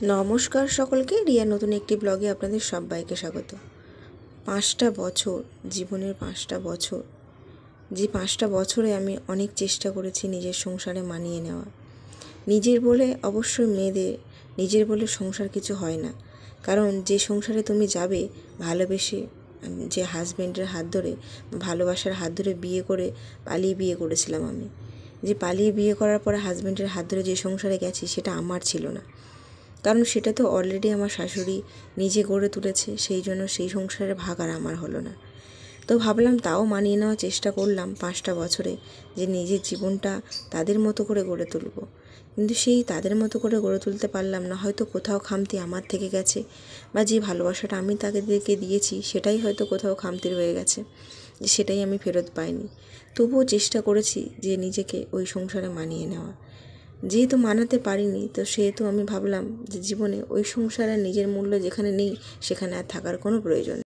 নমস্কার সকলকে, রিয়া নতুন একটি ব্লগে আপনাদের সবাইকে স্বাগত। 5টা বছর, জীবনের 5টা বছর, যে 5টা বছরে আমি অনেক চেষ্টা করেছি নিজের সংসারে মানিয়ে নেওয়া। নিজের বলে অবশ্যই মেয়েদের নিজের বলে সংসার কিছু হয় না, কারণ যে সংসারে তুমি যাবে ভালোবেসে, যে হাজব্যান্ডের হাত ধরে, ভালোবাসার হাত ধরে বিয়ে করে পালিয়ে বিয়ে করেছিলাম আমি, যে পালিয়ে বিয়ে করার পরে হাজব্যান্ডের হাত ধরে যে সংসারে গেছি সেটা আমার ছিল না, কারণ সেটা তো অলরেডি আমার শাশুড়ি নিজে গড়ে তুলেছে, সেই জন্য সেই সংসারের ভাগ আর আমার হলো না। তো ভাবলাম তাও মানিয়ে নেওয়ার চেষ্টা করলাম 5টা বছরে, যে নিজের জীবনটা তাদের মতো করে গড়ে তুলব। কিন্তু সেই তাদের মতো করে গড়ে তুলতে পারলাম না, হয়তো কোথাও খামতি আমার থেকে গেছে, বা যে ভালোবাসাটা আমি তাদেরকে দিয়েছি সেটাই হয়তো কোথাও খামতি রয়ে গেছে, সেটাই আমি ফেরত পাইনি। তবুও চেষ্টা করেছি যে নিজেকে ওই সংসারে মানিয়ে নেওয়া। যেহেতু মানাতে পারিনি, তো সেহেতু আমি ভাবলাম যে জীবনে ওই সংসারে নিজের মূল্য যেখানে নেই সেখানে আর থাকার কোনো প্রয়োজন নেই।